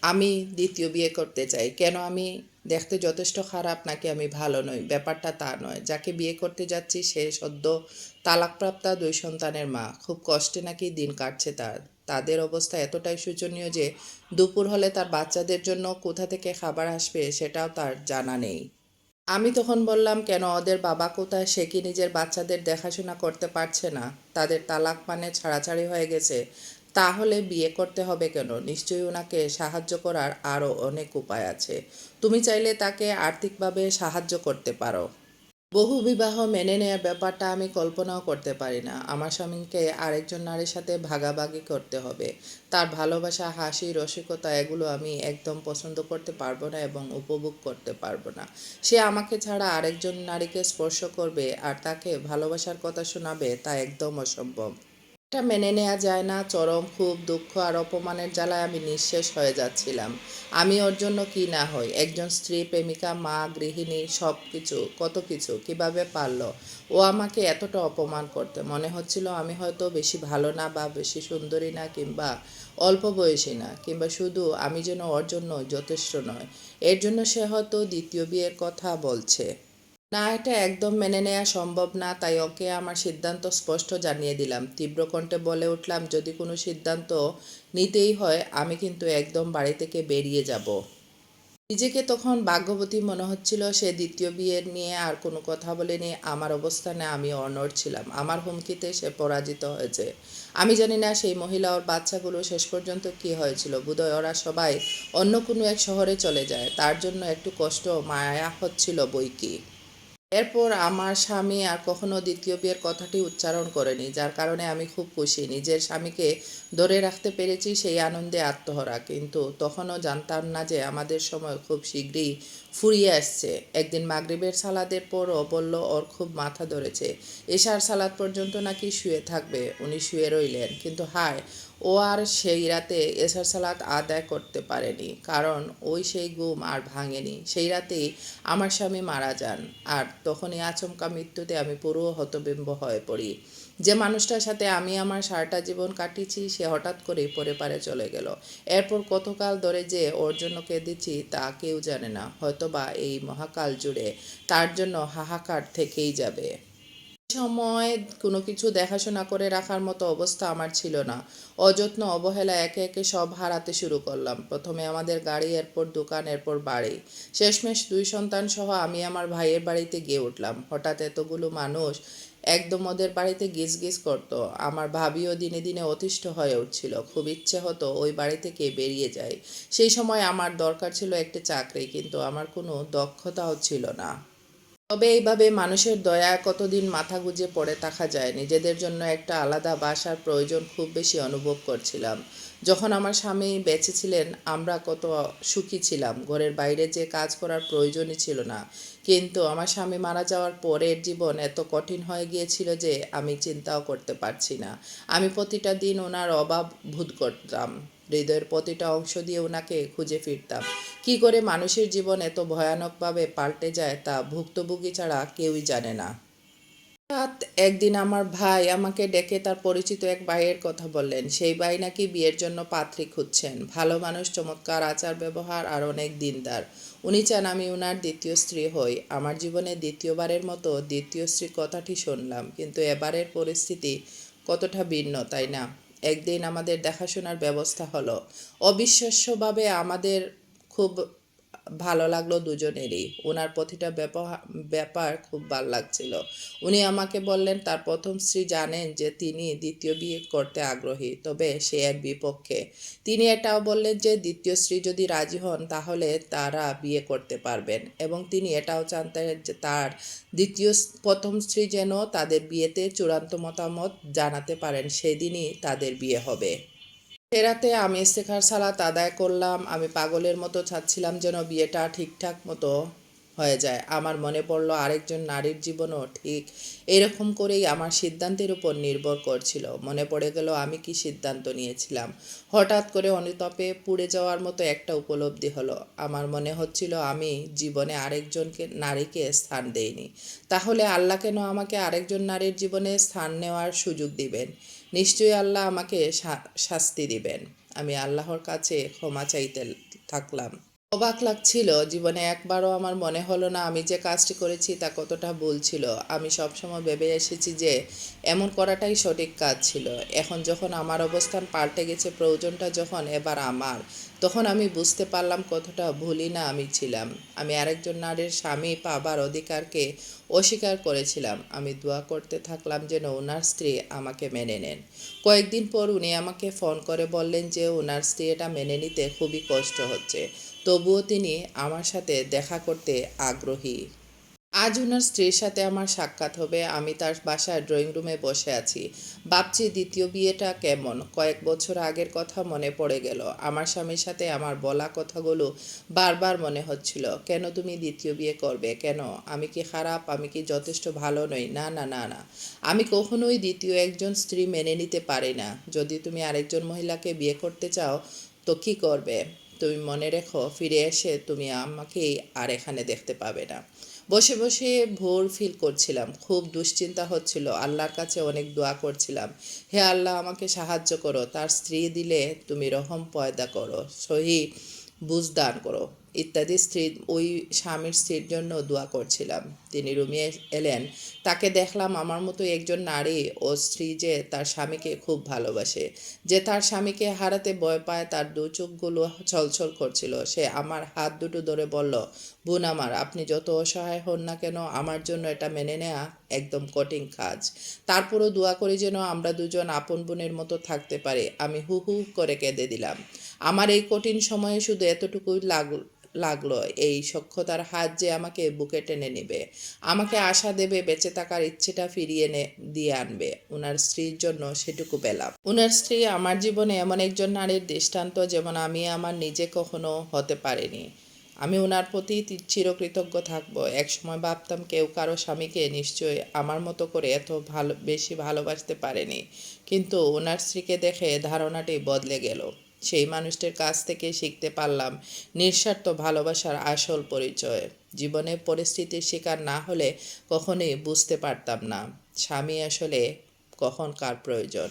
আমি দ্বিতীয় বিয়ে করতে চাই। কেন আমি দেখতে যথেষ্ট খারাপ নাকি আমি ভালো নই? ব্যাপারটা তা নয়। যাকে বিয়ে করতে যাচ্ছি সে সদ্য তালাকপ্রাপ্তা ২ সন্তানের মা। খুব কষ্টে নাকি দিন কাটছে তার। তাদের অবস্থা এতটাই শোচনীয় যে দুপুর হলে তার বাচ্চাদের জন্য কোথা থেকে খাবার আসবে সেটাও তার জানা নেই। আমি তখন বললাম, কেন ওদের বাবা কোথায়? সে কি নিজের বাচ্চাদের দেখাশোনা করতে পারছে না? তাদের তালাক মানে ছাড়াছাড়ি হয়ে গেছে। তাহলে বিয়ে করতে হবে কেন? নিশ্চয়ই ওনাকে সাহায্য করার আরও অনেক উপায় আছে। তুমি চাইলে তাকে আর্থিকভাবে সাহায্য করতে পারো। বহুবিবাহ মেনে নেওয়ার ব্যাপারটা আমি কল্পনাও করতে পারি না। আমার স্বামীকে আরেকজন নারীর সাথে ভাগাভাগি করতে হবে। তার ভালোবাসা, হাসি, রসিকতা এগুলো আমি একদম পছন্দ করতে পারবো না এবং উপভোগ করতে পারবো না। সে আমাকে ছাড়া আরেকজন নারীকে স্পর্শ করবে আর তাকে ভালোবাসার কথা শোনাবে, তা একদম অসম্ভব। এটা মেনে নেওয়া যায় না। চরম ক্ষোভ, দুঃখ আর অপমানের জ্বালায় আমি নিঃশেষ হয়ে যাচ্ছিলাম। আমি ওর জন্য কী না হই, একজন স্ত্রী, প্রেমিকা, মা, গৃহিণী, সব কিছু, কত কিছু। কীভাবে পারল ও আমাকে এতটা অপমান করতে? মনে হচ্ছিল আমি হয়তো বেশি ভালো না, বা বেশি সুন্দরী না, কিংবা অল্প বয়সী না, কিংবা শুধু আমি যেন ওর জন্য যথেষ্ট নয়। এর জন্য সে হয়তো দ্বিতীয় বিয়ের কথা বলছে। না, এটা একদম মেনে নেওয়া সম্ভব না। তাই ওকে আমার সিদ্ধান্ত স্পষ্ট জানিয়ে দিলাম। তীব্র কণ্ঠে বলে উঠলাম, যদি কোনো সিদ্ধান্ত নিতেই হয় আমি কিন্তু একদম বাড়ি থেকে বেরিয়ে যাব। নিজেকে তখন ভাগ্যবতী মনে হচ্ছিল। সে দ্বিতীয় বিয়ের নিয়ে আর কোনো কথা বলেনি। আমার অবস্থানে আমি অনড় ছিলাম। আমার হুমকিতে সে পরাজিত হয়েছে। আমি জানি না সেই মহিলা ওর বাচ্চাগুলো শেষ পর্যন্ত কী হয়েছিল। বোধহয় ওরা সবাই অন্য কোনো এক শহরে চলে যায়। তার জন্য একটু কষ্ট, মায়া হচ্ছিল বইকি। এরপর আমার স্বামী আর কখনো দ্বিতীয় বিয়ের কথাটি উচ্চারণ করেনি, যার কারণে আমি খুব খুশি। নিজের স্বামীকে ধরে রাখতে পেরেছি, সেই আনন্দে আত্মহারা। কিন্তু তখনও জানতাম না যে আমাদের সময় খুব শীঘ্রই ফুরিয়ে আসছে। একদিন মাগরিবের সালাদের পর ও বলল ওর খুব মাথা ধরেছে। এশার সালাদ পর্যন্ত নাকি শুয়ে থাকবে। উনি শুয়ে রইলেন, কিন্তু হায়, ও আর সেই রাতে এশার সালাত আদায় করতে পারেনি, কারণ ওই সেই ঘুম আর ভাঙেনি। সেই রাতেই আমার স্বামী মারা যান। আর তখনই আচমকা মৃত্যুতে আমি পুরো হতবিম্ব হয়ে পড়ি। যে মানুষটার সাথে আমি আমার সারাটা জীবন কাটিয়েছি সে হঠাৎ করেই পরে পারে চলে গেল। এরপর কতকাল ধরে যে ওর জন্য কেঁদেছি তা কেউ জানে না। হয়তোবা এই মহাকাল জুড়ে তার জন্য হাহাকার থেকেই যাবে। সময় কোনো কিছু দেখাশোনা করে রাখার মতো অবস্থা আমার ছিল না। অযত্ন, অবহেলা, একে একে সব হারাতে শুরু করলাম। প্রথমে আমাদের গাড়ি, এরপর দোকান, এরপর বাড়ি। শেষমেশ 2 সন্তান সহ আমি আমার ভাইয়ের বাড়িতে গিয়ে উঠলাম। হঠাৎ এতগুলো মানুষ একদম ওদের বাড়িতে গিজ গিজ করতো। আমার ভাবিও দিনে দিনে অতিষ্ঠ হয়ে উঠছিল। খুব ইচ্ছে হতো ওই বাড়ি থেকে বেরিয়ে যাই। সেই সময় আমার দরকার ছিল একটি চাকরি, কিন্তু আমার কোনো দক্ষতাও ছিল না। তবে এইভাবে মানুষের দয়ায় কতদিন মাথা গুঁজে পড়ে থাকা যায়। নিজেদের জন্য একটা আলাদা বাসার প্রয়োজন খুব বেশি অনুভব করছিলাম। যখন আমার স্বামী বেঁচে ছিলেন আমরা কত সুখী ছিলাম। ঘরের বাইরে যে কাজ করার প্রয়োজনই ছিল না। কিন্তু আমার স্বামী মারা যাওয়ার পরের জীবন এত কঠিন হয়ে গিয়েছিল যে আমি চিন্তাও করতে পারছি না। আমি প্রতিটা দিন ওনার অভাব বোধ করতাম। হৃদয়ের প্রতিটা অংশ দিয়ে ওনাকে খুঁজে ফিরতাম। কী করে মানুষের জীবন এত ভয়ানকভাবে পাল্টে যায় তা ভুক্তভোগী ছাড়া কেউই জানে না। হঠাৎ একদিন আমার ভাই আমাকে ডেকে তার পরিচিত এক ভাইয়ের কথা বললেন। সেই ভাই নাকি বিয়ের জন্য পাত্রী খুঁজছেন। ভালো মানুষ, চমৎকার আচার ব্যবহার আর অনেক দিনদার। উনি চান আমি উনার দ্বিতীয় স্ত্রী হই। আমার জীবনে দ্বিতীয়বারের মতো দ্বিতীয় স্ত্রী কথাটি শুনলাম, কিন্তু এবারের পরিস্থিতি কতটা ভিন্ন, তাই না? একদিন আমাদের দেখাশোনার ব্যবস্থা হলো। অবিশ্বাস্যভাবে আমাদের খুব ভালো লাগলো দুজনেরই। ওনার প্রতিটা ব্যাপার খুব ভাল লাগছিল। উনি আমাকে বললেন তার প্রথম স্ত্রী জানেন যে তিনি দ্বিতীয় বিয়ে করতে আগ্রহী, তবে সে এর বিপক্ষে। তিনি এটাও বললেন যে দ্বিতীয় স্ত্রী যদি রাজি হন তাহলে তারা বিয়ে করতে পারবেন, এবং তিনি এটাও জানতেন যে তার প্রথম স্ত্রী যেন তাদের বিয়েতে চূড়ান্ত মতামত জানাতে পারেন, সেদিনই তাদের বিয়ে হবে। সে রাতে আমি ইস্তেখার সালাত আদায় করলাম। আমি পাগলের মতো চাচ্ছিলাম যেন বিয়েটা ঠিকঠাক মতো হয়ে যায়। আমার মনে পড়ল আরেকজন নারীর জীবনও ঠিক এরকম করেই আমার সিদ্ধান্তের উপর নির্ভর করছিল। মনে পড়ে গেল আমি কি সিদ্ধান্ত নিয়েছিলাম। হঠাৎ করে অনুতাপে পুড়ে যাওয়ার মতো একটা উপলব্ধি হলো। আমার মনে হচ্ছিল আমি জীবনে আরেকজনকে নারীকে স্থান দেইনি। তাহলে আল্লাহ কেন আমাকে আরেকজন নারীর জীবনে স্থান নেওয়ার সুযোগ দিবেন? নিশ্চয়ই আল্লাহ আমাকে শাস্তি দিবেন। আমি আল্লাহর কাছে ক্ষমা চাইতে থাকলাম। অবাক লাগছিল, জীবনে একবারও আমার মনে হলো না আমি যে কাজটি করেছি তা কতটা ভুল ছিল। আমি সবসময় ভেবে এসেছি যে এমন করাটাই সঠিক কাজ ছিল। এখন যখন আমার অবস্থান পাল্টে গেছে, প্রয়োজনটা যখন এবার আমার, তখন আমি বুঝতে পারলাম কতটা ভুলই না আমি ছিলাম। আমি আরেকজন নারীর স্বামী পাবার অধিকারকে অস্বীকার করেছিলাম। আমি দোয়া করতে থাকলাম যেন ওনার স্ত্রী আমাকে মেনে নেন। কয়েকদিন পর উনি আমাকে ফোন করে বললেন যে ওনার স্ত্রী এটা মেনে নিতে খুবই কষ্ট হচ্ছে, তবুও তিনি আমার সাথে দেখা করতে আগ্রহী। আজ ওনার স্ত্রীর সাথে আমার সাক্ষাৎ হবে। আমি তার বাসার ড্রয়িং রুমে বসে আছি, ভাবছি দ্বিতীয় বিয়েটা কেমন। কয়েক বছর আগের কথা মনে পড়ে গেল। আমার স্বামীর সাথে আমার বলা কথাগুলো বারবার মনে হচ্ছিল, কেন তুমি দ্বিতীয় বিয়ে করবে, কেন? আমি কি খারাপ? আমি কি যথেষ্ট ভালো নই? না না না না, আমি কখনোই দ্বিতীয় একজন স্ত্রী মেনে নিতে পারি না। যদি তুমি আরেকজন মহিলাকে বিয়ে করতে চাও তো কী করবে? তুমি মনে রেখো, ফিরে এসে তুমি আমাকেই আর এখানে দেখতে পাবে না। বসে বসে ভোর ফিল করছিলাম, খুব দুশ্চিন্তা হচ্ছিল, আল্লাহর কাছে অনেক দোয়া করছিলাম। হে আল্লাহ, আমাকে সাহায্য করো, তার স্ত্রী দিলে তুমি রহম পয়দা করো, সহি বুঝদান করো ইত্যাদি ওই স্বামীর স্ত্রীর জন্য দোয়া করছিলাম। তিনি রুমে এলেন। তাকে দেখলাম আমার মতো একজন নারী ও স্ত্রী যে তার স্বামীকে খুব ভালোবাসে, যে তার স্বামীকে হারাতে ভয় পায়। তার দু চোখগুলো ছলছল করছিল। সে আমার হাত দুটো ধরে বলল, বোন আমার, আপনি যত অসহায় হন না কেন, আমার জন্য এটা মেনে নেওয়া একদম কঠিন কাজ। তারপরও দোয়া করি যেন আমরা দুজন আপন বোনের মতো থাকতে পারি। আমি হু হু করে কেঁদে দিলাম। আমার এই কঠিন সময়ে শুধু এতটুকুই লাগলো, এই সখ্যতার হাত যে আমাকে বুকে টেনে নেবে, আমাকে আশা দেবে, বেঁচে থাকার ইচ্ছেটা ফিরিয়ে দিয়ে আনবে। ওনার স্ত্রীর জন্য সেটুকু পেলাম। ওনার স্ত্রী আমার জীবনে এমন একজন নারীর দৃষ্টান্ত যেমন আমি আমার নিজে কখনো হতে পারিনি। আমি ওনার প্রতি চিরকৃতজ্ঞ থাকবো। একসময় ভাবতাম কেউ কারো স্বামীকে নিশ্চয়ই আমার মতো করে এত বেশি ভালোবাসতে পারেনি, কিন্তু ওনার স্ত্রীকে দেখে ধারণাটি বদলে গেল। সেই মানুষটির কাছ থেকে শিখতে পারলাম নিঃস্বার্থ ভালোবাসার আসল পরিচয়। জীবনে পরিস্থিতির শিকার না হলে কখনোই বুঝতে পারতাম না স্বামী আসলে কখন কার প্রয়োজন।